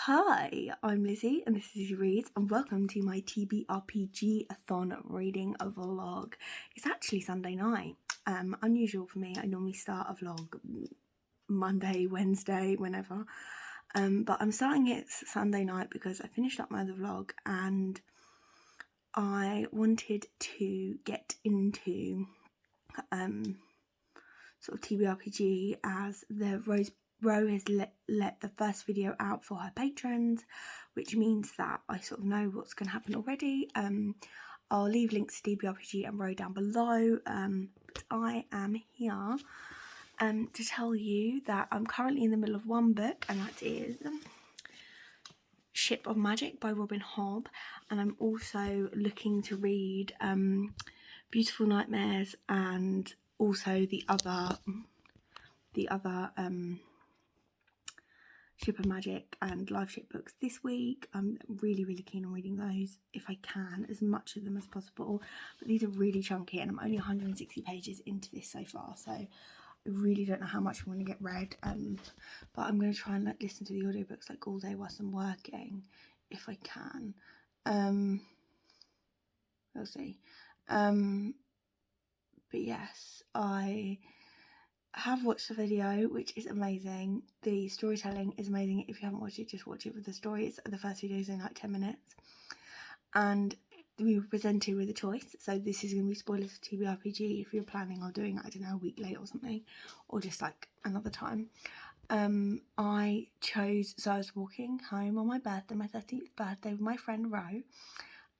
Hi, I'm Lizzie and this is Lizzie Reads and welcome to my TBRPGathon Reading vlog. It's actually Sunday night. Unusual for me. I normally start a vlog Monday, Wednesday, whenever. But I'm starting it Sunday night because I finished up my other vlog and I wanted to get into sort of TBRPG as the Ro has let the first video out for her patrons, which means that I sort of know what's going to happen already. I'll leave links to TBRPG and Ro down below, but I am here to tell you that I'm currently in the middle of one book, and that is Ship of Magic by Robin Hobb, and I'm also looking to read Beautiful Nightmares and also the other Ship of Magic and Liveship books this week. I'm really keen on reading those if I can, as much of them as possible, but these are really chunky and I'm only 160 pages into this so far, so I really don't know how much I'm going to get read, but I'm going to try and listen to the audiobooks all day whilst I'm working if I can. We'll see. But yes, I have watched the video, which is amazing. The storytelling is amazing. If you haven't watched it, just watch it with the story. It's the first video is in 10 minutes, and we were presented with a choice. So this is going to be spoilers for TBRPG if you're planning on doing it, I don't know, a week later or something, or just another time. I chose, so I was walking home on my birthday, my 13th birthday, with my friend Ro,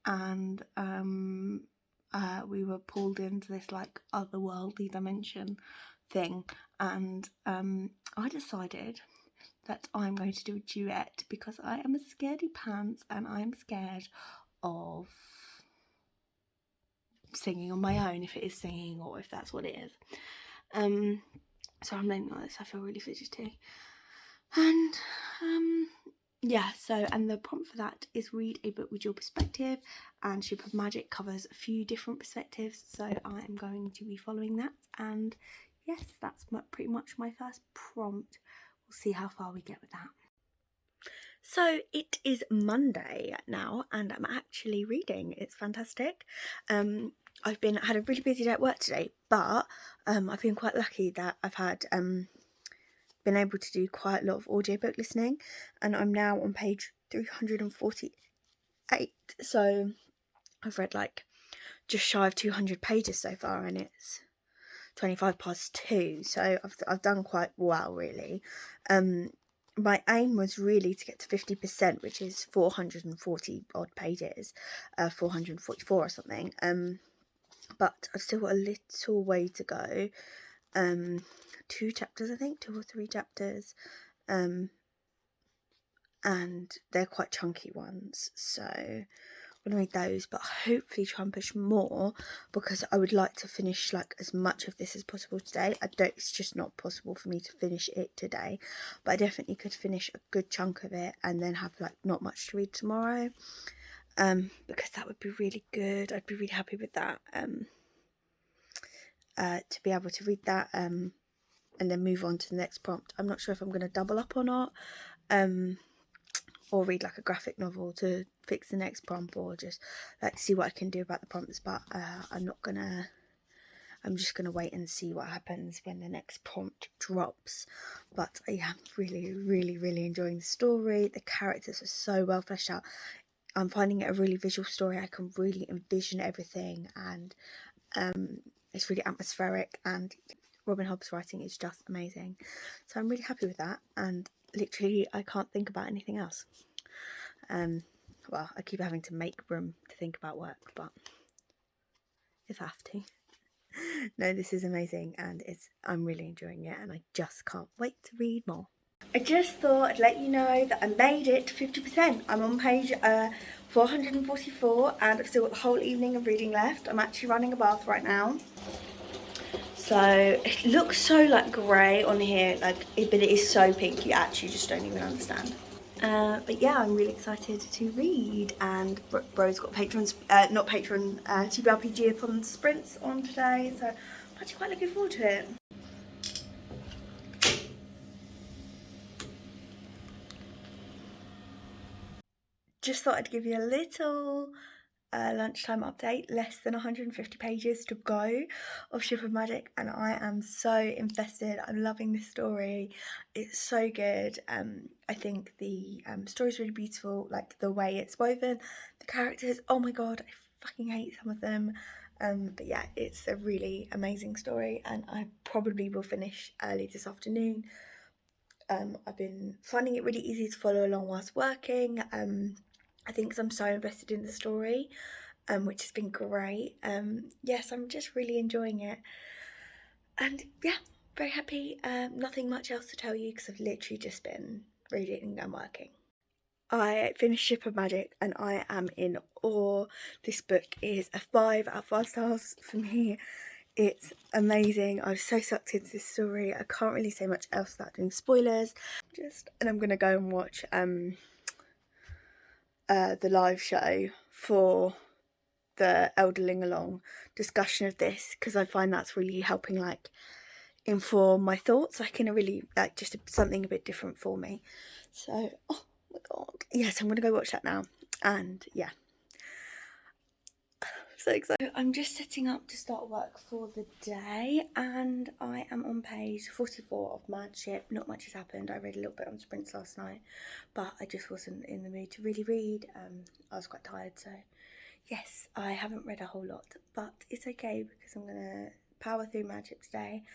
and we were pulled into this otherworldly dimension thing, and I decided that I'm going to do a duet because I am a scaredy pants and I'm scared of singing on my own, if it is singing or if that's what it is. So I'm naming like this. I feel really fidgety, and yeah, so, and the prompt for that is read a book with your perspective, and Ship of Magic covers a few different perspectives, so I am going to be following that, and yes, that's pretty much my first prompt. We'll see how far we get with that. So it is Monday now and I'm actually reading. It's fantastic. I've had a really busy day at work today, but I've been quite lucky that I've had been able to do quite a lot of audiobook listening, and I'm now on page 348, so I've read just shy of 200 pages so far, and it's 2:25, so I've done quite well, really. My aim was really to get to 50%, which is 440 odd pages, 444 or something, but I've still got a little way to go. 2 chapters, I think, 2 or 3 chapters, and they're quite chunky ones, so I'm gonna read those, but hopefully try and push more because I would like to finish as much of this as possible today. It's just not possible for me to finish it today, but I definitely could finish a good chunk of it and then have not much to read tomorrow, because that would be really good. I'd be really happy with that, to be able to read that and then move on to the next prompt. I'm not sure if I'm going to double up or not, or read a graphic novel to fix the next prompt, or just see what I can do about the prompts, but I'm just gonna wait and see what happens when the next prompt drops. But I am really enjoying the story. The characters are so well fleshed out. I'm finding it a really visual story. I can really envision everything, and it's really atmospheric, and Robin Hobb's writing is just amazing, so I'm really happy with that, and literally I can't think about anything else. Well, I keep having to make room to think about work, but if I have to. No, this is amazing, and I'm really enjoying it, and I just can't wait to read more. I just thought I'd let you know that I made it to 50%. I'm on page 444, and I've still got the whole evening of reading left. I'm actually running a bath right now. So it looks so grey on here, but it is so pink you actually just don't even understand. But yeah, I'm really excited to read, and Bro's got TBRPGathon sprints on today, so I'm actually quite looking forward to it. just thought I'd give you a little lunchtime update. Less than 150 pages to go of Ship of Magic, and I am so invested. I'm loving this story. It's so good. I think the story's really beautiful, like the way it's woven, the characters, oh my god, I fucking hate some of them. But yeah, it's a really amazing story, and I probably will finish early this afternoon. I've been finding it really easy to follow along whilst working. I think 'cause I'm so invested in the story, which has been great. Yes, I'm just really enjoying it. And yeah, very happy. Nothing much else to tell you because I've literally just been reading and working. I finished Ship of Magic and I am in awe. This book is a 5 out of 5 stars for me. It's amazing. I was so sucked into this story. I can't really say much else without doing spoilers. And I'm gonna go and watch the live show for the Elderling Along discussion of this, because I find that's really helping like inform my thoughts, like in a really like just something a bit different for me. So oh my god, yes, I'm gonna go watch that now. And yeah, so excited. I'm just setting up to start work for the day, and I am on page 44 of Mad Ship. Not much has happened. I read a little bit on sprints last night, but I just wasn't in the mood to really read. I was quite tired, so yes, I haven't read a whole lot, but it's okay because I'm gonna power through Mad Ship today.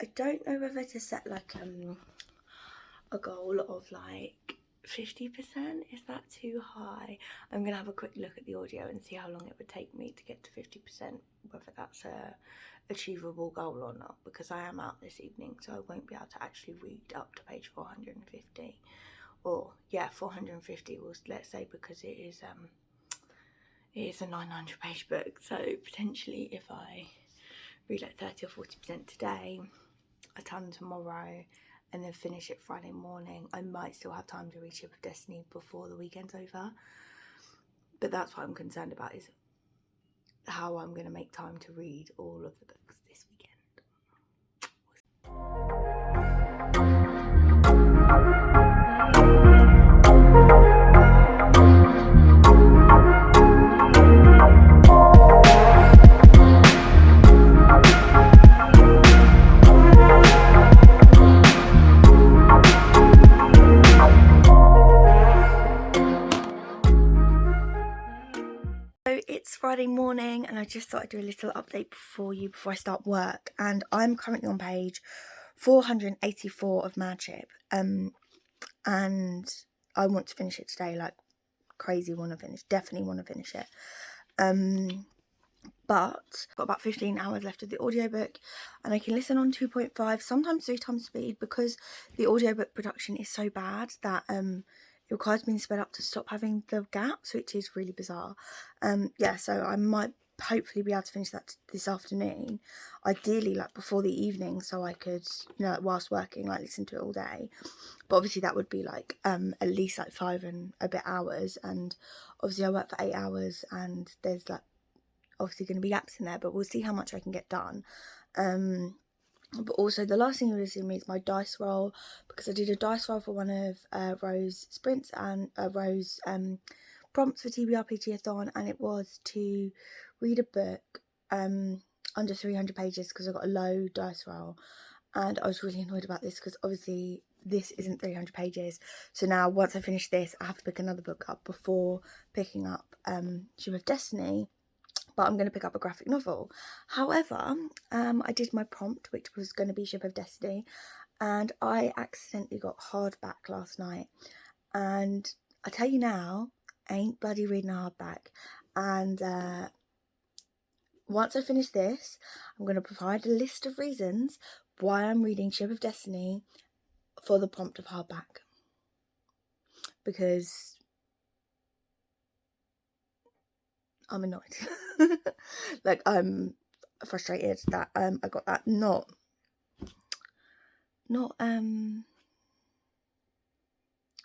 I don't know whether to set like a goal of like 50%. Is that too high? I'm gonna have a quick look at the audio and see how long it would take me to get to 50%, whether that's a achievable goal or not, because I am out this evening, so I won't be able to actually read up to page 450. Or yeah, 450 was, let's say, because it is a 900 page book, so potentially if I read like 30 or 40% today, a ton tomorrow, and then finish it Friday morning, I might still have time to read Ship of Destiny before the weekend's over. But that's what I'm concerned about, is how I'm going to make time to read all of the books this weekend. So it's Friday morning, and I just thought I'd do a little update before I start work, and I'm currently on page 484 of Mad Ship, and I want to finish it today, like crazy definitely want to finish it. But got about 15 hours left of the audiobook, and I can listen on 2.5, sometimes 3 times speed, because the audiobook production is so bad that it requires me to sped up to stop having the gaps, which is really bizarre. Yeah, so I might hopefully be able to finish that this afternoon, ideally like before the evening, so I could, you know, whilst working, like listen to it all day. But obviously that would be like at least like 5 and a bit hours, and obviously I work for 8 hours, and there's like obviously going to be gaps in there, but we'll see how much I can get done. But also the last thing you're going to see me is my dice roll, because I did a dice roll for one of Rose sprints and Rose prompts for TBRPGathon, and it was to read a book under 300 pages because I got a low dice roll, and I was really annoyed about this because obviously this isn't 300 pages. So now once I finish this, I have to pick another book up before picking up Ship of Destiny. But I'm going to pick up a graphic novel. However, I did my prompt, which was going to be Ship of Destiny, and I accidentally got hardback last night. And I tell you now, I ain't bloody reading a hardback. And once I finish this, I'm going to provide a list of reasons why I'm reading Ship of Destiny for the prompt of hardback. Because I'm annoyed. Like, I'm frustrated that I got that not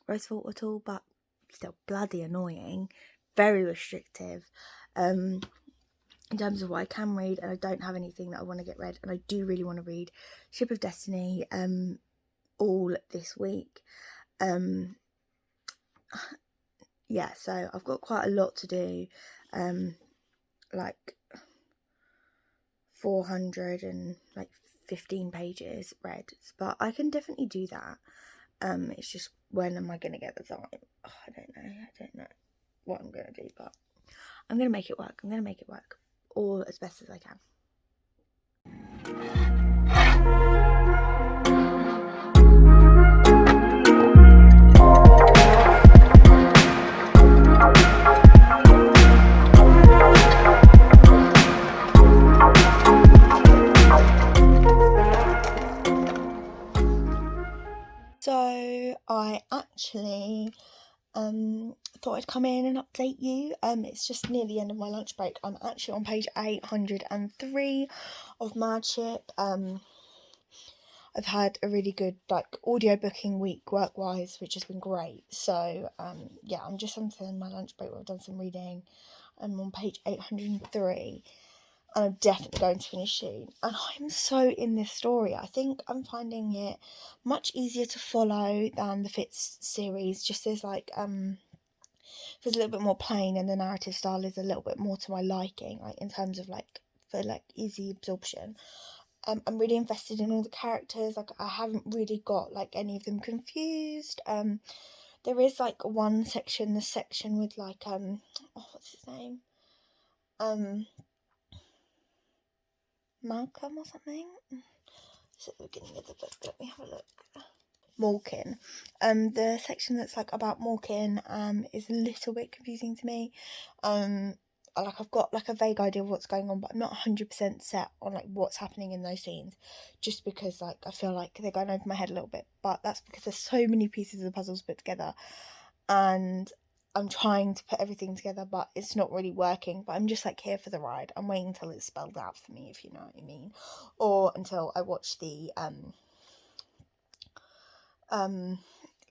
Rose's fault at all, but still bloody annoying, very restrictive in terms of what I can read, and I don't have anything that I want to get read, and I do really want to read Ship of Destiny all this week. yeah, so I've got quite a lot to do, like 415 pages read, but I can definitely do that. It's just, when am I going to get the time? Oh, I don't know what I'm going to do, but I'm going to make it work. I'm going to make it work, or as best as I can. So I actually thought I'd come in and update you. It's just near the end of my lunch break. I'm actually on page 803 of Madship. I've had a really good audio booking week work-wise, which has been great. So yeah, I'm just on my lunch break where I've done some reading. I'm on page 803. And I'm definitely going to finish soon. And I'm so in this story. I think I'm finding it much easier to follow than the Fitz series. Just there's feels a little bit more plain, and the narrative style is a little bit more to my liking, in terms of for easy absorption. I'm really invested in all the characters. I haven't really got any of them confused. There is one section, the section with what's his name? Malcolm or something? It's at the beginning of the book. Let me have a look. Malkin. The section that's about Malkin is a little bit confusing to me. I've got a vague idea of what's going on, but I'm not 100% set on what's happening in those scenes, just because I feel like they're going over my head a little bit. But that's because there's so many pieces of the puzzles put together, and I'm trying to put everything together, but it's not really working. But I'm just here for the ride. I'm waiting until it's spelled out for me, if you know what I mean, or until I watch the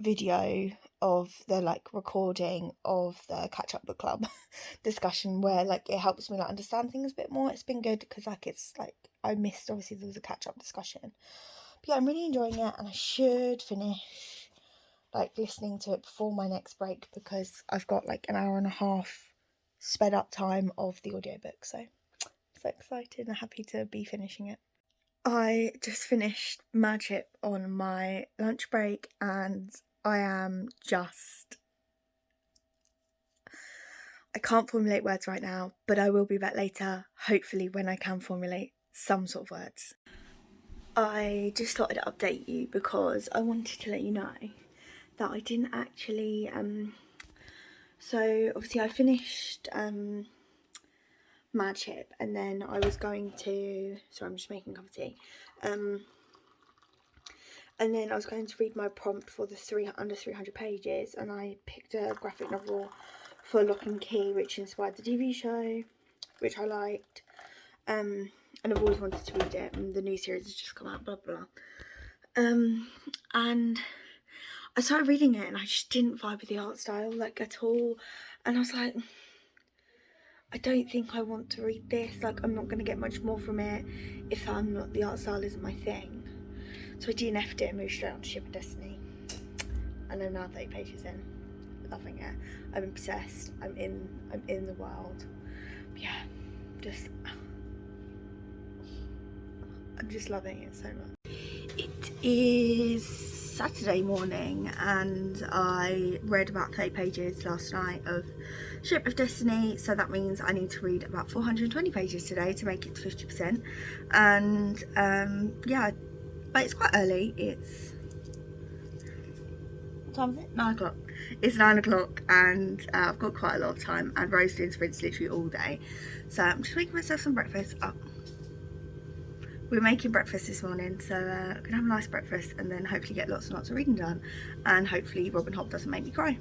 video of the recording of the catch up book club discussion, where it helps me understand things a bit more. It's been good because it's I missed, obviously there was a catch up discussion, but yeah, I'm really enjoying it, and I should finish listening to it before my next break, because I've got an hour and a half sped up time of the audiobook. So excited and happy to be finishing it. I just finished Madship on my lunch break, and I can't formulate words right now, but I will be back later, hopefully, when I can formulate some sort of words. I just thought I'd update you because I wanted to let you know that I didn't actually, so obviously I finished Madship, and then I was going to, sorry, I'm just making a cup of tea, and then I was going to read my prompt for the under 300 pages, and I picked a graphic novel for Lock and Key, which inspired the TV show, which I liked, and I've always wanted to read it, and the new series has just come out, blah blah. And I started reading it, and I just didn't vibe with the art style at all, and I was like, I don't think I want to read this. I'm not going to get much more from it if the art style isn't my thing. So I DNF'd it and moved straight on to Ship of Destiny, and I'm now 30 pages in, loving it. I'm obsessed. I'm in the world. But yeah, I'm just loving it so much. It is Saturday morning, and I read about 30 pages last night of Ship of Destiny, so that means I need to read about 420 pages today to make it to 50%. And yeah, but it's quite early. What time is it? 9 o'clock. It's 9 o'clock, and I've got quite a lot of time, and Rose doing sprints literally all day, so I'm just making myself some breakfast. We're making breakfast this morning, so I'm gonna have a nice breakfast, and then hopefully get lots and lots of reading done, and hopefully Robin Hobb doesn't make me cry.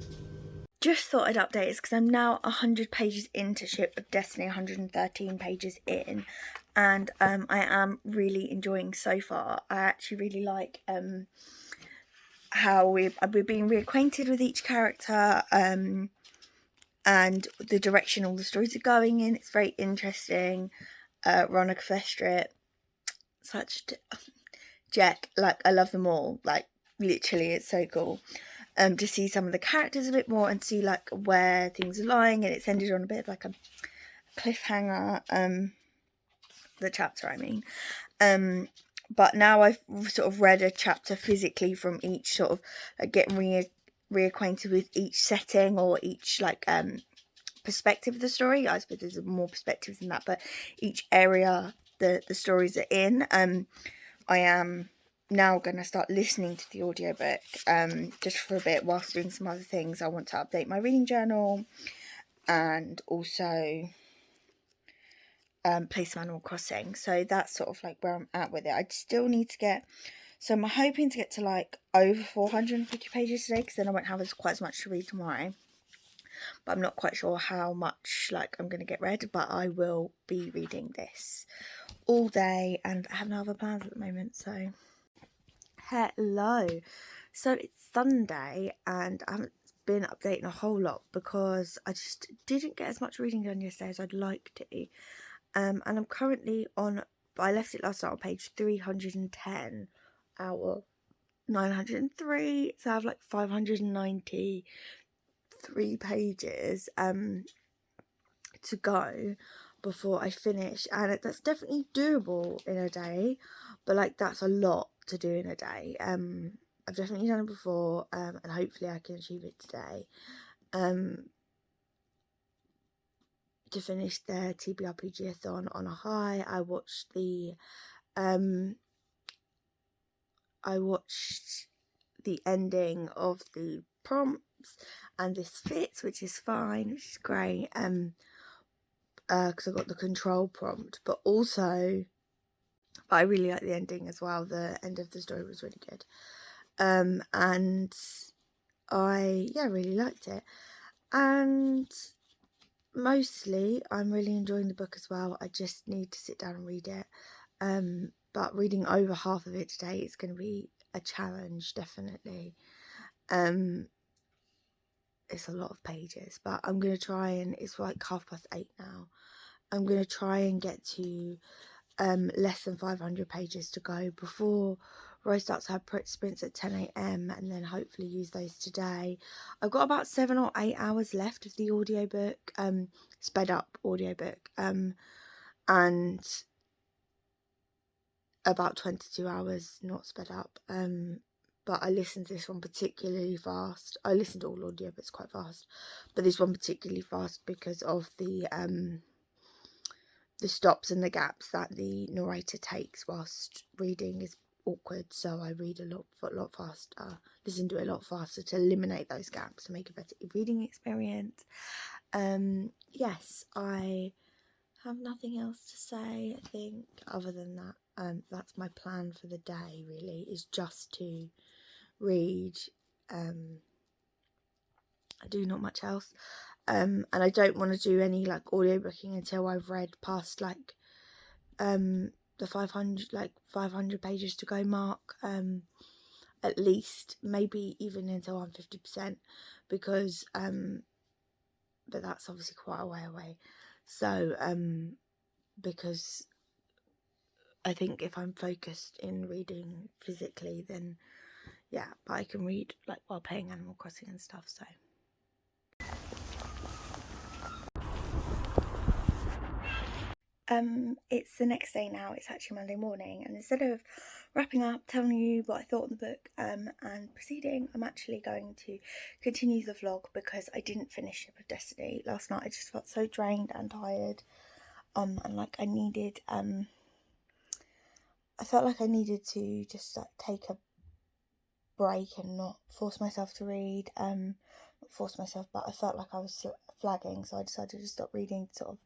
Just thought I'd update this because I'm now 100 pages into Ship of Destiny, 113 pages in, and I am really enjoying so far. I actually really like how we're being reacquainted with each character, and the direction all the stories are going in. It's very interesting. Ronica Festrip, such Jack, I love them all, literally, it's so cool. to see some of the characters a bit more and see like where things are lying, and it's ended on a bit of like a cliffhanger, the chapter I mean. But now I've sort of read a chapter physically from each, sort of getting reacquainted with each setting or each like perspective of the story. I suppose there's more perspectives than that, but each area the stories are in. I am now going to start listening to the audiobook just for a bit whilst doing some other things. I want to update my reading journal and also play some Animal Crossing. So that's sort of like where I'm at with it. I still need to get, so I'm hoping to get to like over 450 pages today, because then I won't have quite as much to read tomorrow. But I'm not quite sure how much like I'm going to get read, but I will be reading this all day and I have no other plans at the moment. So hello, so it's Sunday and I haven't been updating a whole lot because I just didn't get as much reading done yesterday as I'd like to. And I'm currently on, I left it last night on page 310 out of 903, so I have like 593 pages to go before I finish, and that's definitely doable in a day, but like that's a lot to do in a day. I've definitely done it before, and hopefully I can achieve it today. To finish the TBRPGathon on a high, I watched the ending of the prompts, and this fits, which is fine, which is great. Because I got the control prompt, but also I really like the ending as well. The end of the story was really good, and I really liked it. And mostly I'm really enjoying the book as well. I just need to sit down and read it. But reading over half of it today is going to be a challenge, definitely. It's a lot of pages, but I'm going to try, and it's like 8:30 now. I'm going to try and get to less than 500 pages to go before Rose starts her sprints at 10 a.m. and then hopefully use those today. I've got about 7 or 8 hours left of the audiobook, sped up audiobook, and about 22 hours not sped up. But I listened to this one particularly fast. I listened to all audiobooks quite fast, but this one particularly fast because of the stops and the gaps that the narrator takes whilst reading is awkward. So I read a lot faster, listen to it a lot faster to eliminate those gaps to make a better reading experience. Yes, I have nothing else to say, I think, other than that. That's my plan for the day, really, is just to read. I do not much else. And I don't want to do any like audiobooking until I've read past like the 500 pages to go mark, at least, maybe even until I'm 50%, because but that's obviously quite a way away. So because I think if I'm focused in reading physically, then yeah, but I can read like while playing Animal Crossing and stuff. So it's the next day now. It's actually Monday morning, and instead of wrapping up, telling you what I thought on the book and proceeding, I'm actually going to continue the vlog because I didn't finish Ship of Destiny last night. I just felt so drained and tired, and like I needed I felt like I needed to just like take a break and not force myself to read. Not force myself, but I felt like I was flagging, so I decided to stop reading, sort of,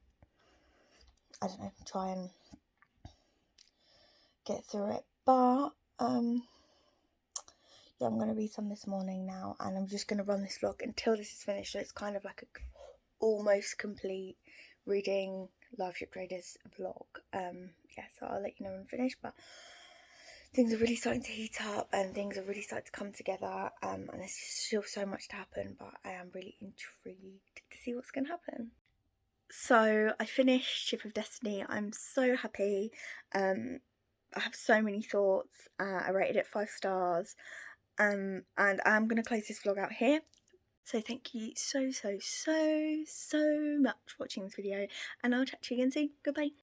I don't know, try and get through it. But yeah, I'm going to read some this morning now, and I'm just going to run this vlog until this is finished, so it's kind of like a almost complete reading Liveship Traders vlog. Yeah, so I'll let you know when I'm finished, but things are really starting to heat up and things are really starting to come together, and there's still so much to happen, but I am really intrigued to see what's going to happen. So I finished Ship of Destiny. I'm so happy. I have so many thoughts. I rated it 5 stars. And I'm going to close this vlog out here. So thank you so much for watching this video, and I'll chat to you again soon. Goodbye.